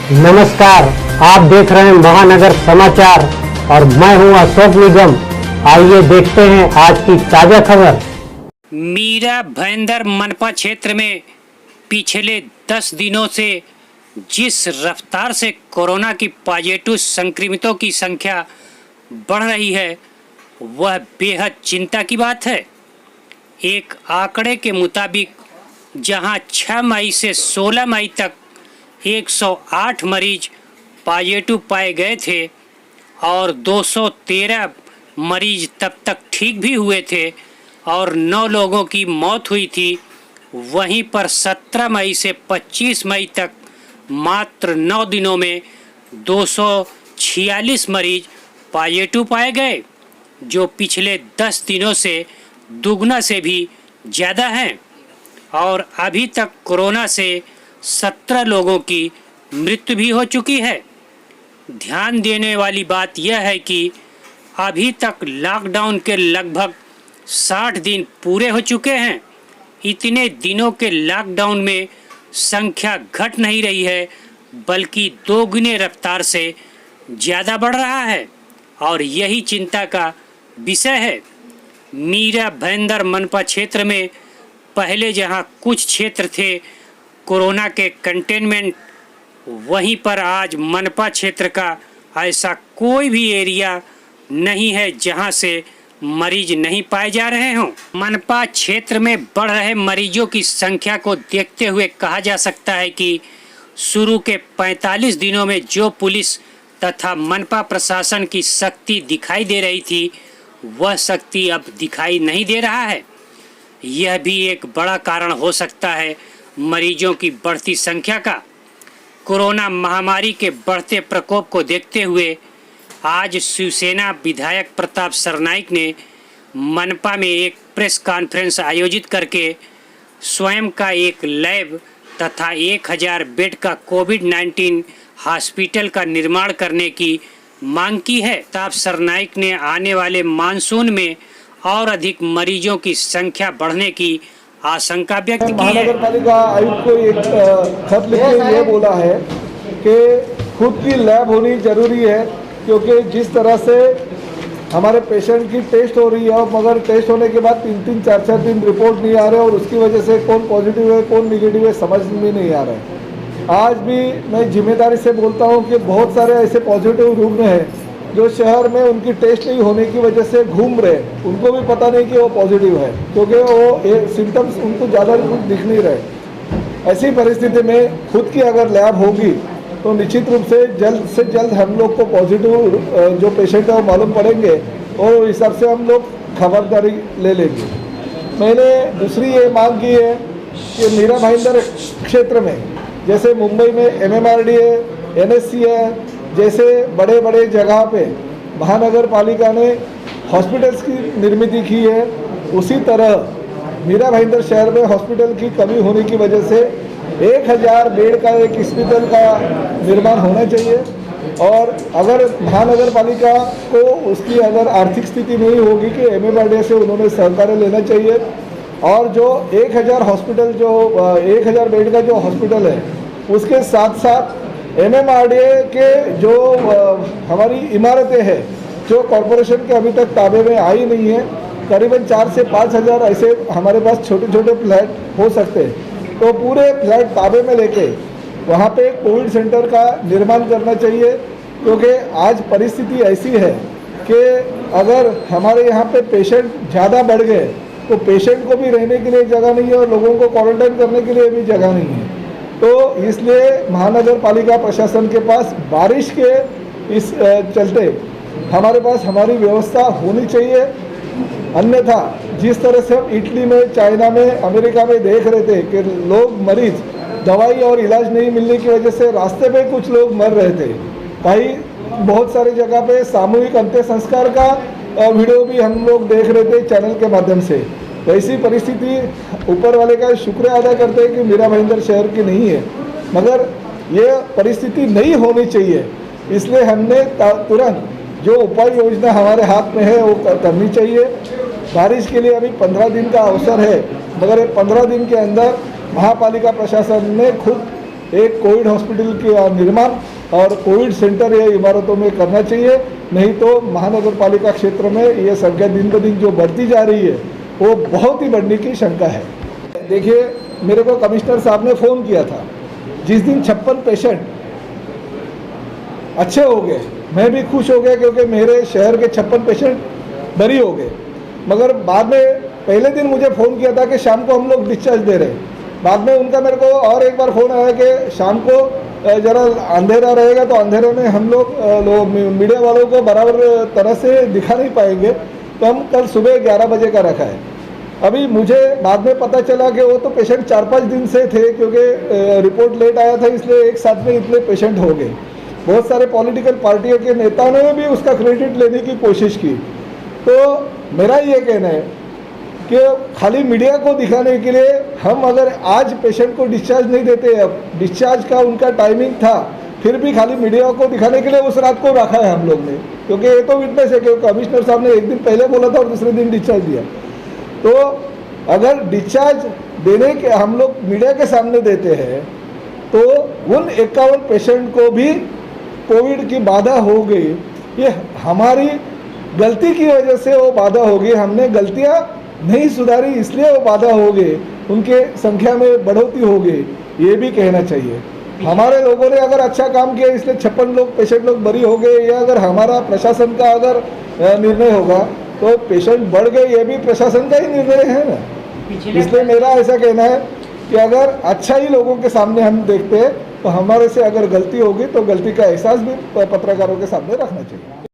नमस्कार, आप देख रहे हैं महानगर समाचार और मैं हूं अशोक निगम। आइए देखते हैं आज की ताजा खबर। मीरा भाईंदर मनपा क्षेत्र में पिछले 10 दिनों से जिस रफ्तार से कोरोना की पॉजिटिव संक्रमितों की संख्या बढ़ रही है वह बेहद चिंता की बात है। एक आंकड़े के मुताबिक जहां 6 मई से 16 मई तक 108 मरीज पॉजिटिव पाए गए थे और 213 मरीज तब तक ठीक भी हुए थे और 9 लोगों की मौत हुई थी, वहीं पर 17 मई से 25 मई तक मात्र 9 दिनों में 246 मरीज पॉजिटिव पाए गए, जो पिछले 10 दिनों से दुगना से भी ज़्यादा हैं। और अभी तक कोरोना से 17 लोगों की मृत्यु भी हो चुकी है। ध्यान देने वाली बात यह है कि अभी तक लॉकडाउन के लगभग 60 दिन पूरे हो चुके हैं। इतने दिनों के लॉकडाउन में संख्या घट नहीं रही है बल्कि दोगुने रफ्तार से ज़्यादा बढ़ रहा है और यही चिंता का विषय है। मीरा भाईंदर मनपा क्षेत्र में पहले जहां कुछ क्षेत्र थे कोरोना के कंटेनमेंट, वहीं पर आज मनपा क्षेत्र का ऐसा कोई भी एरिया नहीं है जहां से मरीज नहीं पाए जा रहे हों। मनपा क्षेत्र में बढ़ रहे मरीजों की संख्या को देखते हुए कहा जा सकता है कि शुरू के 45 दिनों में जो पुलिस तथा मनपा प्रशासन की शक्ति दिखाई दे रही थी वह शक्ति अब दिखाई नहीं दे रहा है। यह भी एक बड़ा कारण हो सकता है मरीजों की बढ़ती संख्या का। कोरोना महामारी के बढ़ते प्रकोप को देखते हुए आज शिवसेना विधायक प्रताप सरनाईक ने मनपा में एक प्रेस कॉन्फ्रेंस आयोजित करके स्वयं का एक लैब तथा 1000 बेड का कोविड-19 हॉस्पिटल का निर्माण करने की मांग की है। प्रताप सरनाईक ने आने वाले मानसून में और अधिक मरीजों की संख्या बढ़ने की आशंका व्यक्त की है। महानगर पालिका आयुक्त को एक खत लिख के ये बोला है कि खुद की लैब होनी जरूरी है, क्योंकि जिस तरह से हमारे पेशेंट की टेस्ट हो रही है मगर टेस्ट होने के बाद 3-3, 4-4 दिन रिपोर्ट नहीं आ रहे और उसकी वजह से कौन पॉजिटिव है कौन निगेटिव है समझ में नहीं आ रहा है। आज भी मैं जिम्मेदारी से बोलता हूँ कि बहुत सारे ऐसे पॉजिटिव रुग्ण हैं जो शहर में उनकी टेस्ट नहीं होने की वजह से घूम रहे, उनको भी पता नहीं कि वो पॉजिटिव है, क्योंकि वो सिम्टम्स उनको ज़्यादा कुछ दिख नहीं रहे। ऐसी परिस्थिति में खुद की अगर लैब होगी तो निश्चित रूप से जल्द हम लोग को पॉजिटिव जो पेशेंट है वो मालूम पड़ेंगे और उस हिसाब से हम लोग खबरदारी ले लेंगे। मैंने दूसरी ये मांग की है कि मीरा भाईंदर क्षेत्र में जैसे मुंबई में MMRD है, NSC है, जैसे बड़े बड़े जगह पे महानगर पालिका ने हॉस्पिटल्स की निर्मित की है, उसी तरह मीरा भाईंदर शहर में हॉस्पिटल की कमी होने की वजह से 1000 बेड का एक हॉस्पिटल का निर्माण होना चाहिए। और अगर महानगर पालिका को उसकी अगर आर्थिक स्थिति नहीं होगी कि MMRD से उन्होंने सहकार्य लेना चाहिए और जो 1000 हॉस्पिटल जो 1000 बेड का जो हॉस्पिटल है उसके साथ साथ MMRD के जो हमारी इमारतें हैं जो कॉरपोरेशन के अभी तक ताबे में आई नहीं है, करीबन 4 से 5 हज़ार ऐसे हमारे पास छोटे छोटे फ्लैट हो सकते हैं, तो पूरे फ्लैट ताबे में लेके वहाँ पे कोविड सेंटर का निर्माण करना चाहिए। क्योंकि आज परिस्थिति ऐसी है कि अगर हमारे यहाँ पे पेशेंट ज़्यादा बढ़ गए तो पेशेंट को भी रहने के लिए जगह नहीं है और लोगों को क्वारंटाइन करने के लिए भी जगह नहीं है। तो इसलिए महानगर पालिका प्रशासन के पास बारिश के इस चलते हमारे पास हमारी व्यवस्था होनी चाहिए। अन्यथा जिस तरह से हम इटली में, चाइना में, अमेरिका में देख रहे थे कि लोग मरीज दवाई और इलाज नहीं मिलने की वजह से रास्ते पे कुछ लोग मर रहे थे, कहीं बहुत सारी जगह पे सामूहिक अंत्य संस्कार का वीडियो भी हम लोग देख रहे थे चैनल के माध्यम से। तो ऐसी परिस्थिति ऊपर वाले का शुक्र अदा करते हैं कि मीरा भाईंदर शहर की नहीं है, मगर ये परिस्थिति नहीं होनी चाहिए। इसलिए हमने तुरंत जो उपाय योजना हमारे हाथ में है वो करनी चाहिए। बारिश के लिए अभी 15 दिन का अवसर है, मगर ये 15 दिन के अंदर महापालिका प्रशासन ने खुद एक कोविड हॉस्पिटल के निर्माण और कोविड सेंटर ये इमारतों में करना चाहिए, नहीं तो महानगर पालिका क्षेत्र में ये संख्या दिन ब दिन जो बढ़ती जा रही है वो बहुत ही बढ़ने की शंका है। देखिए, मेरे को कमिश्नर साहब ने फ़ोन किया था, जिस दिन 56 पेशेंट अच्छे हो गए मैं भी खुश हो गया, क्योंकि मेरे शहर के 56 पेशेंट बरी हो गए। मगर बाद में पहले दिन मुझे फ़ोन किया था कि शाम को हम लोग डिस्चार्ज दे रहे हैं। बाद में उनका मेरे को और एक बार फ़ोन आया कि शाम को ज़रा अंधेरा रहेगा तो अंधेरे में हम लोग मीडिया वालों को बराबर तरह से दिखा नहीं पाएंगे, तो हम कल सुबह 11 बजे का रखा है। अभी मुझे बाद में पता चला कि वो तो पेशेंट 4-5 दिन से थे, क्योंकि रिपोर्ट लेट आया था, इसलिए एक साथ में इतने पेशेंट हो गए। बहुत सारे पॉलिटिकल पार्टियों के नेताओं ने भी उसका क्रेडिट लेने की कोशिश की। तो मेरा ये कहना है कि खाली मीडिया को दिखाने के लिए हम अगर आज पेशेंट को डिस्चार्ज नहीं देते, अब डिस्चार्ज का उनका टाइमिंग था, फिर भी खाली मीडिया को दिखाने के लिए उस रात को रखा है हम लोग ने, क्योंकि ये तो विटनेस है कि कमिश्नर साहब ने एक दिन पहले बोला था और दूसरे दिन डिस्चार्ज दिया। तो अगर डिस्चार्ज देने के हम लोग मीडिया के सामने देते हैं तो उन 51 पेशेंट को भी कोविड की बाधा हो गई, ये हमारी गलती की वजह से वो बाधा हो गई, हमने गलतियां नहीं सुधारी इसलिए वो बाधा हो गई, उनके संख्या में बढ़ोतरी हो गई, ये भी कहना चाहिए। हमारे लोगों ने अगर अच्छा काम किया इसलिए 56 पेशेंट लोग बरी हो गए, या अगर हमारा प्रशासन का अगर निर्णय होगा तो पेशेंट बढ़ गए, ये भी प्रशासन का ही निर्णय है ना। इसलिए मेरा ऐसा कहना है कि अगर अच्छा ही लोगों के सामने हम देखते हैं तो हमारे से अगर गलती होगी तो गलती का एहसास भी पत्रकारों के सामने रखना चाहिए।